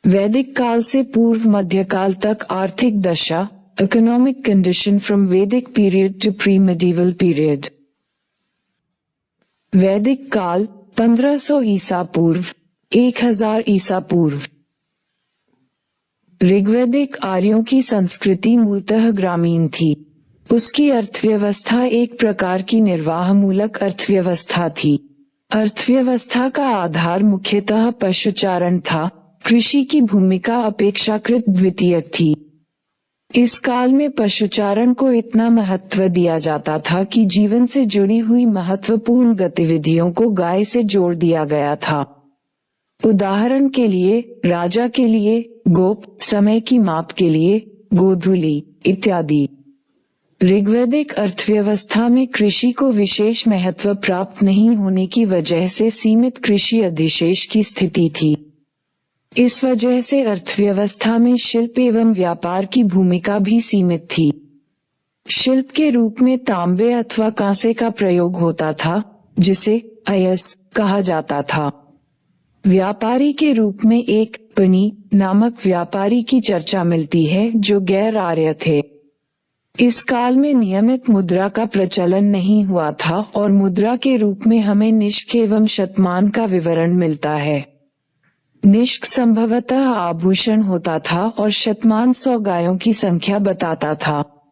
वैदिक काल से पूर्व मध्यकाल तक आर्थिक दशा, economic condition from Vedic period to pre medieval period. वैदिक काल 1500 ईसा पूर्व 1000 ईसा पूर्व। ऋग्वैदिक आर्यों की संस्कृति मूलतः ग्रामीण थी। उसकी अर्थव्यवस्था एक प्रकार की निर्वाहमूलक अर्थव्यवस्था थी। अर्थव्यवस्था का आधार मुख्यतः पशुचारण था। कृषि की भूमिका अपेक्षाकृत द्वितीयक थी। इस काल में पशुचारण को इतना महत्व दिया जाता था कि जीवन से जुड़ी हुई महत्वपूर्ण गतिविधियों को गाय से जोड़ दिया गया था। उदाहरण के लिए राजा के लिए गोप, समय की माप के लिए गोधूली इत्यादि। ऋग्वैदिक अर्थव्यवस्था में कृषि को विशेष महत्व प्राप्त नहीं होने की वजह से सीमित कृषि अधिशेष की स्थिति थी। इस वजह से अर्थव्यवस्था में शिल्प एवं व्यापार की भूमिका भी सीमित थी। शिल्प के रूप में तांबे अथवा कांसे का प्रयोग होता था, जिसे अयस कहा जाता था। व्यापारी के रूप में एक पनी नामक व्यापारी की चर्चा मिलती है, जो गैर आर्य थे। इस काल में नियमित मुद्रा का प्रचलन नहीं हुआ था और मुद्रा के रूप में हमें निष्क एवं शतमान का विवरण मिलता है। निष्क संभवतः आभूषण होता था और शतमान 100 गायों की संख्या बताता था।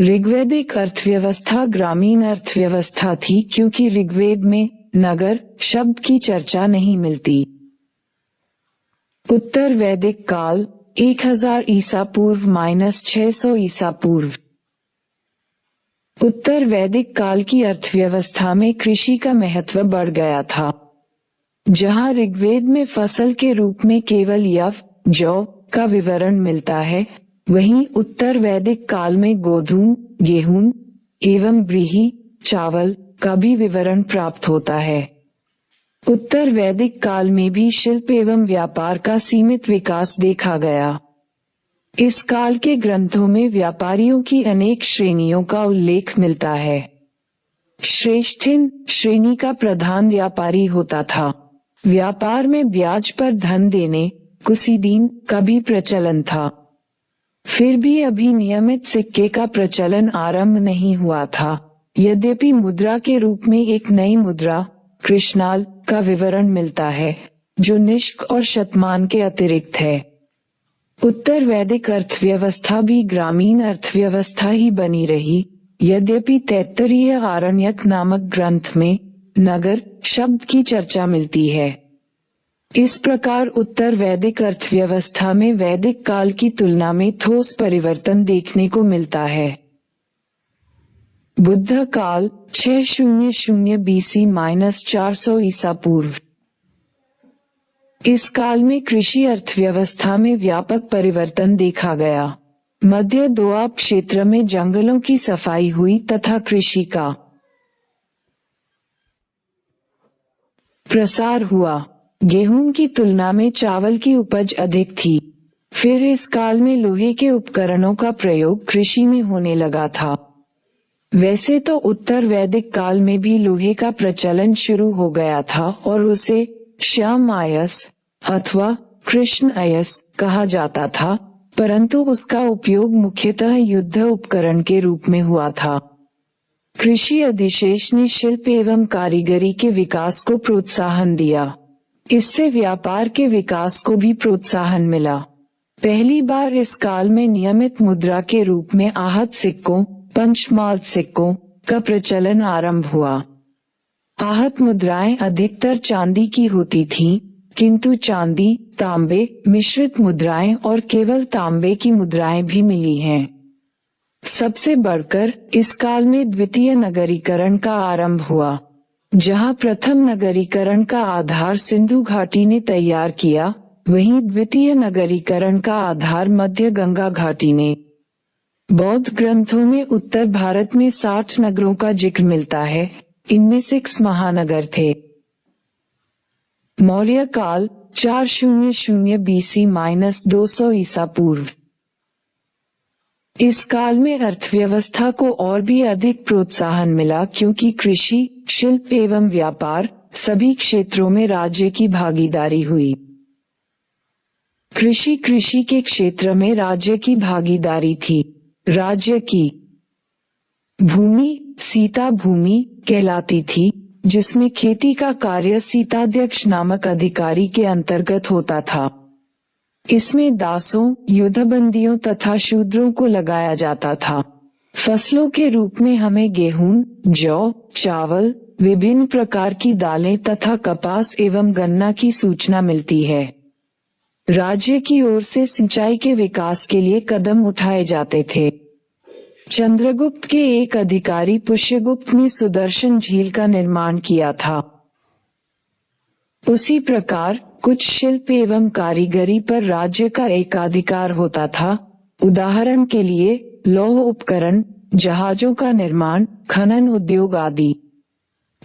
ऋग्वैदिक अर्थव्यवस्था ग्रामीण अर्थव्यवस्था थी, क्योंकि ऋग्वेद में नगर शब्द की चर्चा नहीं मिलती। उत्तर वैदिक काल 1000 ईसा पूर्व -600 ईसा पूर्व। उत्तर वैदिक काल की अर्थव्यवस्था में कृषि का महत्व बढ़ गया था। जहां ऋग्वेद में फसल के रूप में केवल यव, जौ का विवरण मिलता है, वहीं उत्तर वैदिक काल में गोधूम, गेहूं एवं व्रीहि, चावल का भी विवरण प्राप्त होता है। उत्तर वैदिक काल में भी शिल्प एवं व्यापार का सीमित विकास देखा गया। इस काल के ग्रंथों में व्यापारियों की अनेक श्रेणियों का उल्लेख मिलता है। श्रेष्ठिन श्रेणी का प्रधान व्यापारी होता था। व्यापार में ब्याज पर धन देने, कुसीदीन का भी प्रचलन था। फिर भी अभी नियमित सिक्के का प्रचलन आरंभ नहीं हुआ था। यद्यपि मुद्रा के रूप में एक नई मुद्रा, कृष्णाल का विवरण मिलता है, जो निष्क और शतमान के अतिरिक्त है। उत्तर वैदिक अर्थव्यवस्था भी ग्रामीण अर्थव्यवस्था ही बनी रही, यद्यपि तैत्तरीय आरण्यक नामक ग्रंथ में नगर शब्द की चर्चा मिलती है। इस प्रकार उत्तर वैदिक अर्थव्यवस्था में वैदिक काल की तुलना में ठोस परिवर्तन देखने को मिलता है। बुद्ध काल 600 BC -400 ईसा पूर्व। इस काल में कृषि अर्थव्यवस्था में व्यापक परिवर्तन देखा गया। मध्य दोआब क्षेत्र में जंगलों की सफाई हुई तथा कृषि का प्रसार हुआ। गेहूं की तुलना में चावल की उपज अधिक थी। फिर इस काल में लोहे के उपकरणों का प्रयोग कृषि में होने लगा था। वैसे तो उत्तर वैदिक काल में भी लोहे का प्रचलन शुरू हो गया था और उसे श्याम अयस अथवा कृष्ण अयस कहा जाता था, परंतु उसका उपयोग मुख्यतः युद्ध उपकरण के रूप में हुआ था। कृषि अधिशेष ने शिल्प एवं कारीगरी के विकास को प्रोत्साहन दिया। इससे व्यापार के विकास को भी प्रोत्साहन मिला। पहली बार इस काल में नियमित मुद्रा के रूप में आहत सिक्कों, पंचमाल सिक्कों का प्रचलन आरंभ हुआ। आहत मुद्राएं अधिकतर चांदी की होती थीं, किंतु चांदी, तांबे मिश्रित मुद्राएं और केवल तांबे की मुद्राएं भी मिली हैं। सबसे बढ़कर इस काल में द्वितीय नगरीकरण का आरंभ हुआ। जहां प्रथम नगरीकरण का आधार सिंधु घाटी ने तैयार किया, वहीं द्वितीय नगरीकरण का आधार मध्य गंगा घाटी ने। बौद्ध ग्रंथों में उत्तर भारत में 60 नगरों का जिक्र मिलता है, इनमें 6 महानगर थे। मौर्य काल 400 BC -200 ईसा पूर्व। इस काल में अर्थव्यवस्था को और भी अधिक प्रोत्साहन मिला, क्योंकि कृषि, शिल्प एवं व्यापार सभी क्षेत्रों में राज्य की भागीदारी हुई। कृषि के क्षेत्र में राज्य की भागीदारी थी। राज्य की भूमि सीता भूमि कहलाती थी, जिसमें खेती का कार्य सीताध्यक्ष नामक अधिकारी के अंतर्गत होता था। इसमें दासों, युद्धबंदियों तथा शूद्रों को लगाया जाता था। फसलों के रूप में हमें गेहूं, जौ, चावल, विभिन्न प्रकार की दालें तथा कपास एवं गन्ना की सूचना मिलती है। राज्य की ओर से सिंचाई के विकास के लिए कदम उठाए जाते थे। चंद्रगुप्त के एक अधिकारी पुष्यगुप्त ने सुदर्शन झील का निर्माण किया था। उसी प्रकार कुछ शिल्प एवं कारीगरी पर राज्य का एकाधिकार होता था। उदाहरण के लिए लौह उपकरण, जहाजों का निर्माण, खनन उद्योग आदि।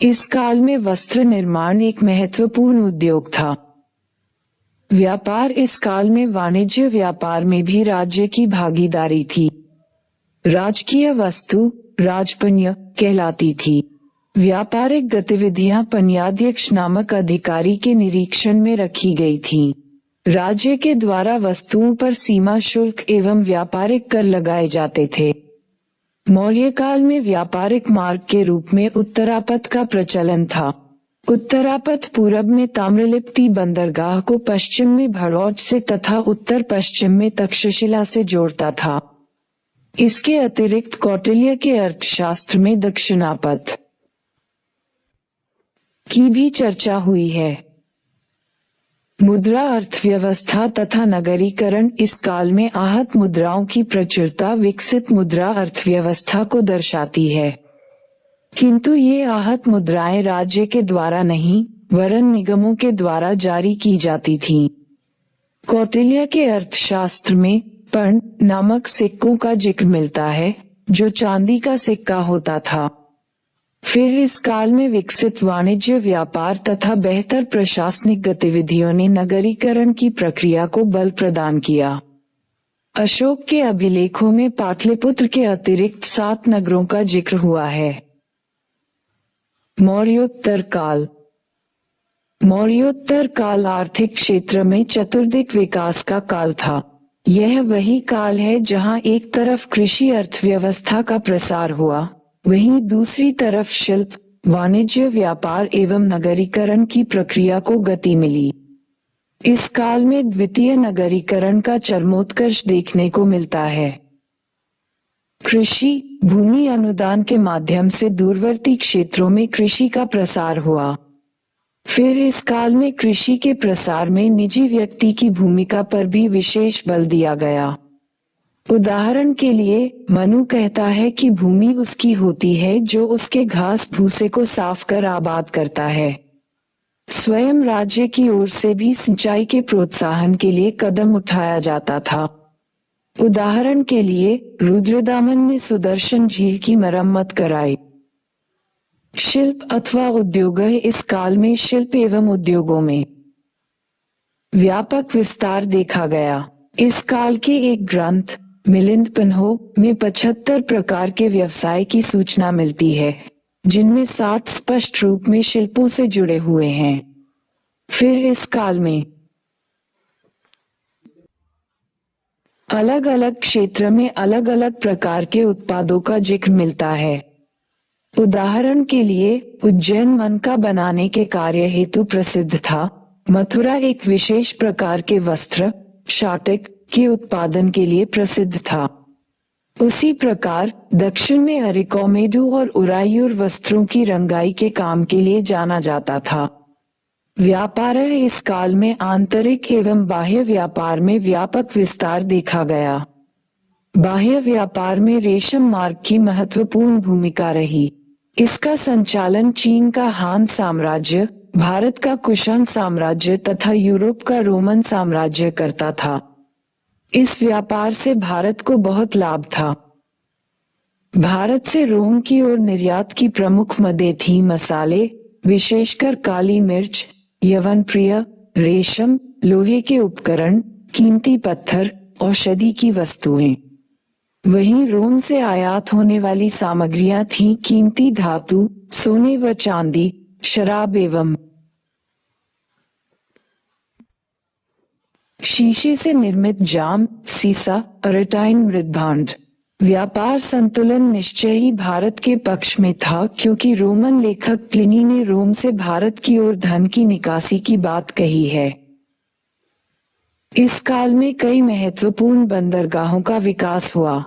इस काल में वस्त्र निर्माण एक महत्वपूर्ण उद्योग था। व्यापार इस काल में वाणिज्य व्यापार में भी राज्य की भागीदारी थी। राजकीय वस्तु राजपण्य कहलाती थी। व्यापारिक गतिविधियां पन्याध्यक्ष नामक अधिकारी के निरीक्षण में रखी गई थीं। राज्य के द्वारा वस्तुओं पर सीमा शुल्क एवं व्यापारिक कर लगाए जाते थे। मौर्य काल में व्यापारिक मार्ग के रूप में उत्तरापथ का प्रचलन था। उत्तरापथ पूरब में ताम्रलिप्ति बंदरगाह को पश्चिम में भड़ौच से तथा उत्तर पश्चिम में तक्षशिला से जोड़ता था। इसके अतिरिक्त कौटिल्य के अर्थशास्त्र में दक्षिणापथ की भी चर्चा हुई है। मुद्रा अर्थव्यवस्था तथा नगरीकरण इस काल में आहत मुद्राओं की प्रचुरता विकसित मुद्रा अर्थव्यवस्था को दर्शाती है। किंतु ये आहत मुद्राएं राज्य के द्वारा नहीं, वरन निगमों के द्वारा जारी की जाती थीं। कौटिल्य के अर्थशास्त्र में पर्ण नामक सिक्कों का जिक्र मिलता है, जो चांदी का सिक्का होता था। फिर इस काल में विकसित वाणिज्य व्यापार तथा बेहतर प्रशासनिक गतिविधियों ने नगरीकरण की प्रक्रिया को बल प्रदान किया। अशोक के अभिलेखों में पाटलिपुत्र के अतिरिक्त 7 नगरों का जिक्र हुआ है। मौर्योत्तर काल मौर्योत्तर काल आर्थिक क्षेत्र में चतुर्दिक विकास का काल था। यह वही काल है जहां एक तरफ कृषि अर्थव्यवस्था का प्रसार हुआ, वहीं दूसरी तरफ शिल्प, वाणिज्य व्यापार एवं नगरीकरण की प्रक्रिया को गति मिली। इस काल में द्वितीय नगरीकरण का चरमोत्कर्ष देखने को मिलता है। कृषि भूमि अनुदान के माध्यम से दूरवर्ती क्षेत्रों में कृषि का प्रसार हुआ। फिर इस काल में कृषि के प्रसार में निजी व्यक्ति की भूमिका पर भी विशेष बल दिया गया। उदाहरण के लिए मनु कहता है कि भूमि उसकी होती है जो उसके घास भूसे को साफ कर आबाद करता है। स्वयं राज्य की ओर से भी सिंचाई के प्रोत्साहन के लिए कदम उठाया जाता था। उदाहरण के लिए रुद्रदामन ने सुदर्शन झील की मरम्मत कराई। शिल्प अथवा उद्योग इस काल में शिल्प एवं उद्योगों में व्यापक विस्तार देखा गया। इस काल के एक ग्रंथ मिलिंद पन्हो में 75 प्रकार के व्यवसाय की सूचना मिलती है, जिनमें 60 स्पष्ट रूप में शिल्पों से जुड़े हुए हैं। फिर इस काल में अलग अलग क्षेत्र में अलग अलग प्रकार के उत्पादों का जिक्र मिलता है। उदाहरण के लिए उज्जैन मनका बनाने के कार्य हेतु प्रसिद्ध था। मथुरा एक विशेष प्रकार के वस्त्र शाटिक के उत्पादन के लिए प्रसिद्ध था। उसी प्रकार दक्षिण में अरिकोमेडु और उरायूर वस्त्रों की रंगाई के काम के लिए जाना जाता था। व्यापार इस काल में आंतरिक एवं बाह्य व्यापार में व्यापक विस्तार देखा गया। बाह्य व्यापार में रेशम मार्ग की महत्वपूर्ण भूमिका रही। इसका संचालन चीन का हान साम्राज्य, भारत का कुषाण साम्राज्य तथा यूरोप का रोमन साम्राज्य करता था। इस व्यापार से भारत को बहुत लाभ था। भारत से रोम की ओर निर्यात की प्रमुख मदें थी मसाले, विशेषकर काली मिर्च, यवन प्रिय, रेशम, लोहे के उपकरण, कीमती पत्थर, औषधि की वस्तुएं। वहीं रोम से आयात होने वाली सामग्रियां थीं कीमती धातु, सोने व चांदी, शराब एवं शीशे से निर्मित जाम, सीसा, अरटाइन मृदभांड। व्यापार संतुलन निश्चय ही भारत के पक्ष में था, क्योंकि रोमन लेखक प्लिनी ने रोम से भारत की ओर धन की निकासी की बात कही है। इस काल में कई महत्वपूर्ण बंदरगाहों का विकास हुआ।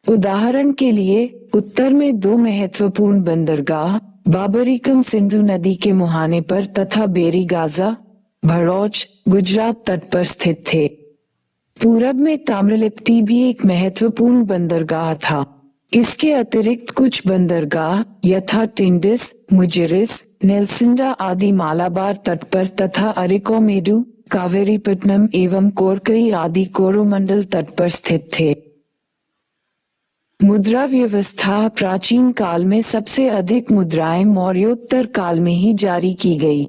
उदाहरण के लिए उत्तर में 2 महत्वपूर्ण बंदरगाह बाबरिकम सिंधु नदी के मुहाने पर तथा बेरी गाजा, भड़ौच, गुजरात तट पर स्थित थे। पूरब में ताम्रलिप्ति भी एक महत्वपूर्ण बंदरगाह था। इसके अतिरिक्त कुछ बंदरगाह यथा टिंडिस, मुजिरिस, नेल्सिंडा आदि मालाबार तट पर तथा अरिकोमेडु, कावेरीपट्टनम एवं कोरकई आदि कोरोमंडल तट पर स्थित थे। मुद्रा व्यवस्था प्राचीन काल में सबसे अधिक मुद्राएं मौर्योत्तर काल में ही जारी की गई।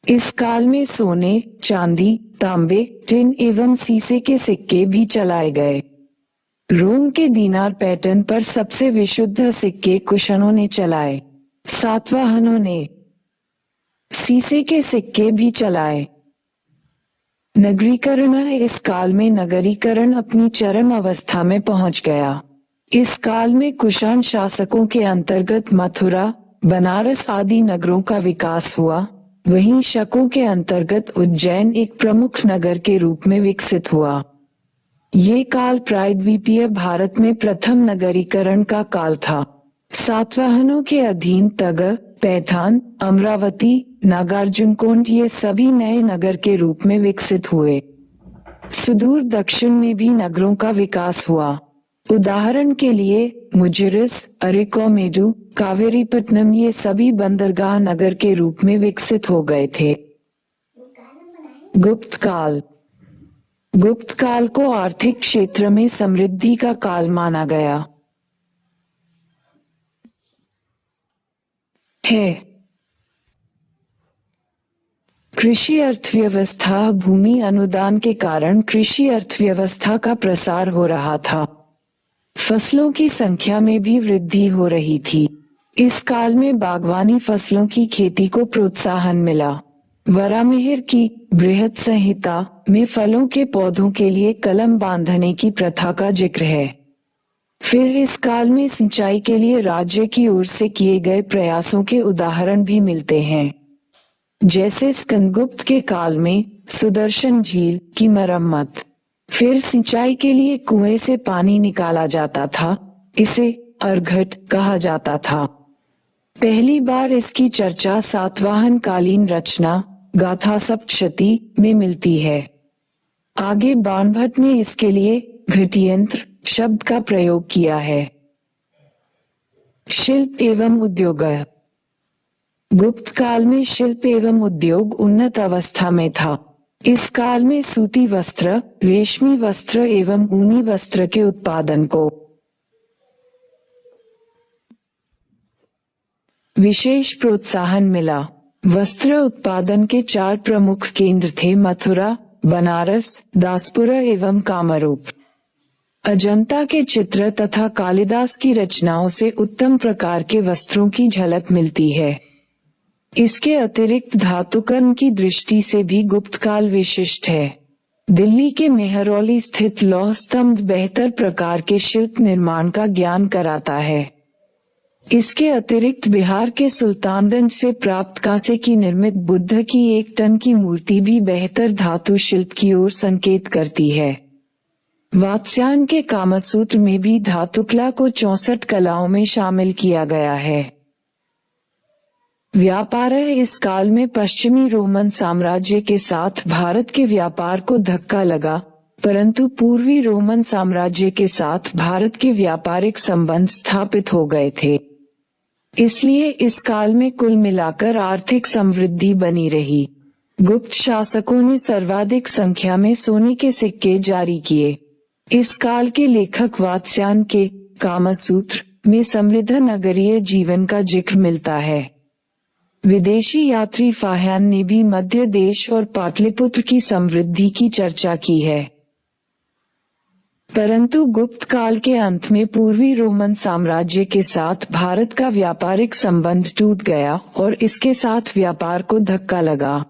इस काल में सोने, चांदी, तांबे, टिन एवं सीसे के सिक्के भी चलाए गए। रोम के दीनार पैटर्न पर सबसे विशुद्ध सिक्के कुशनों ने चलाए। सातवाहनों ने सीसे के सिक्के भी चलाए। नगरीकरण इस काल में नगरीकरण अपनी चरम अवस्था में पहुंच गया। इस काल में कुषाण शासकों के अंतर्गत मथुरा, बनारस आदि नगरों का विकास हुआ। वहीं शकों के अंतर्गत उज्जैन एक प्रमुख नगर के रूप में विकसित हुआ। ये काल प्रायद्वीपीय भारत में प्रथम नगरीकरण का काल था। सातवाहनों के अधीन तग, पैठान, अमरावती, नागार्जुनकोंड ये सभी नए नगर के रूप में विकसित हुए। सुदूर दक्षिण में भी नगरों का विकास हुआ। उदाहरण के लिए मुजिरिस, अरिकोमेडु, कावेरीपट्टनम ये सभी बंदरगाह नगर के रूप में विकसित हो गए थे। गुप्त काल। गुप्त काल को आर्थिक क्षेत्र में समृद्धि का काल माना गया है। कृषि अर्थव्यवस्था। भूमि अनुदान के कारण कृषि अर्थव्यवस्था का प्रसार हो रहा था। फसलों की संख्या में भी वृद्धि हो रही थी। इस काल में बागवानी फसलों की खेती को प्रोत्साहन मिला। वरामिहिर की बृहत संहिता में फलों के पौधों के लिए कलम बांधने की प्रथा का जिक्र है। फिर इस काल में सिंचाई के लिए राज्य की ओर से किए गए प्रयासों के उदाहरण भी मिलते हैं, जैसे स्कंदगुप्त के काल में सुदर्शन झील की मरम्मत। फिर सिंचाई के लिए कुएं से पानी निकाला जाता था। इसे अर्घट कहा जाता था। पहली बार इसकी चर्चा सातवाहन कालीन रचना गाथा सप्तशती में मिलती है। आगे बाणभट्ट ने इसके लिए घटियंत्र शब्द का प्रयोग किया है। शिल्प एवं उद्योग। गुप्त काल में शिल्प एवं उद्योग उन्नत अवस्था में था। इस काल में सूती वस्त्र, रेशमी वस्त्र एवं ऊनी वस्त्र के उत्पादन को विशेष प्रोत्साहन मिला। वस्त्र उत्पादन के 4 प्रमुख केंद्र थे: मथुरा, बनारस, दासपुरा एवं कामरूप। अजंता के चित्र तथा कालिदास की रचनाओं से उत्तम प्रकार के वस्त्रों की झलक मिलती है। इसके अतिरिक्त धातुकर्म की दृष्टि से भी गुप्त काल विशिष्ट है। दिल्ली के मेहरौली स्थित लौह स्तंभ बेहतर प्रकार के शिल्प निर्माण का ज्ञान कराता है। इसके अतिरिक्त बिहार के सुल्तानगंज से प्राप्त कांसे की निर्मित बुद्ध की 1 टन की मूर्ति भी बेहतर धातु शिल्प की ओर संकेत करती है। वात्स्यायन के कामसूत्र में भी धातुकला को 64 कलाओं में शामिल किया गया है। व्यापार। इस काल में पश्चिमी रोमन साम्राज्य के साथ भारत के व्यापार को धक्का लगा, परंतु पूर्वी रोमन साम्राज्य के साथ भारत के व्यापारिक संबंध स्थापित हो गए थे। इसलिए इस काल में कुल मिलाकर आर्थिक समृद्धि बनी रही। गुप्त शासकों ने सर्वाधिक संख्या में सोने के सिक्के जारी किए। इस काल के लेखक वात्स्यायन के कामसूत्र में समृद्ध नगरीय जीवन का जिक्र मिलता है। विदेशी यात्री फाह्यान ने भी मध्य देश और पाटलिपुत्र की समृद्धि की चर्चा की है। परंतु गुप्त काल के अंत में पूर्वी रोमन साम्राज्य के साथ भारत का व्यापारिक संबंध टूट गया और इसके साथ व्यापार को धक्का लगा।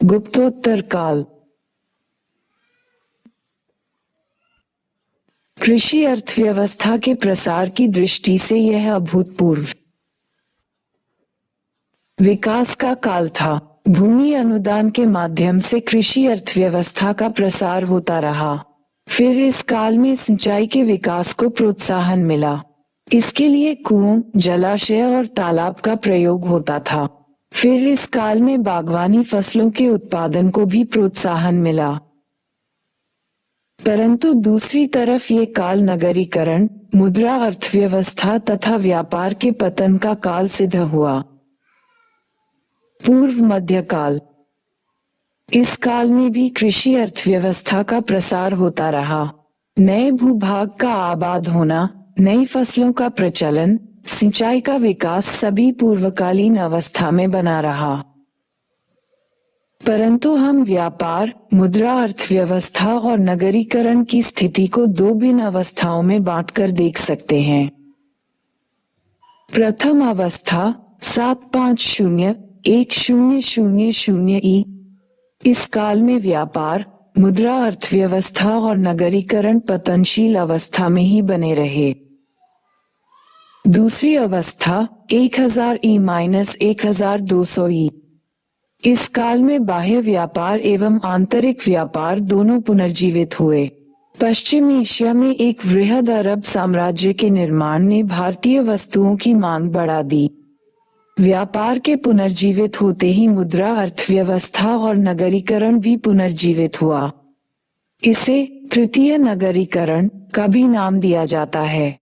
गुप्तोत्तर काल। कृषि अर्थव्यवस्था के प्रसार की दृष्टि से यह अभूतपूर्व विकास का काल था। भूमि अनुदान के माध्यम से कृषि अर्थव्यवस्था का प्रसार होता रहा। फिर इस काल में सिंचाई के विकास को प्रोत्साहन मिला। इसके लिए कुओं, जलाशय और तालाब का प्रयोग होता था। फिर इस काल में बागवानी फसलों के उत्पादन को भी प्रोत्साहन मिला। परंतु दूसरी तरफ ये काल नगरीकरण, मुद्रा अर्थव्यवस्था तथा व्यापार के पतन का काल सिद्ध हुआ। पूर्व मध्यकाल। इस काल में भी कृषि अर्थव्यवस्था का प्रसार होता रहा। नए भूभाग का आबाद होना, नई फसलों का प्रचलन, सिंचाई का विकास सभी पूर्वकालीन अवस्था में बना रहा। परंतु हम व्यापार, मुद्रा अर्थव्यवस्था और नगरीकरण की स्थिति को दो भिन्न अवस्थाओं में बांटकर देख सकते हैं। प्रथम अवस्था 750-1000 ई। इस काल में व्यापार, मुद्रा अर्थव्यवस्था और नगरीकरण पतनशील अवस्था में ही बने रहे। दूसरी अवस्था 1000 ई-1200 ई। इस काल में बाह्य व्यापार एवं आंतरिक व्यापार दोनों पुनर्जीवित हुए। पश्चिम एशिया में एक वृहद अरब साम्राज्य के निर्माण ने भारतीय वस्तुओं की मांग बढ़ा दी। व्यापार के पुनर्जीवित होते ही मुद्रा अर्थव्यवस्था और नगरीकरण भी पुनर्जीवित हुआ। इसे तृतीय नगरीकरण का भी नाम दिया जाता है।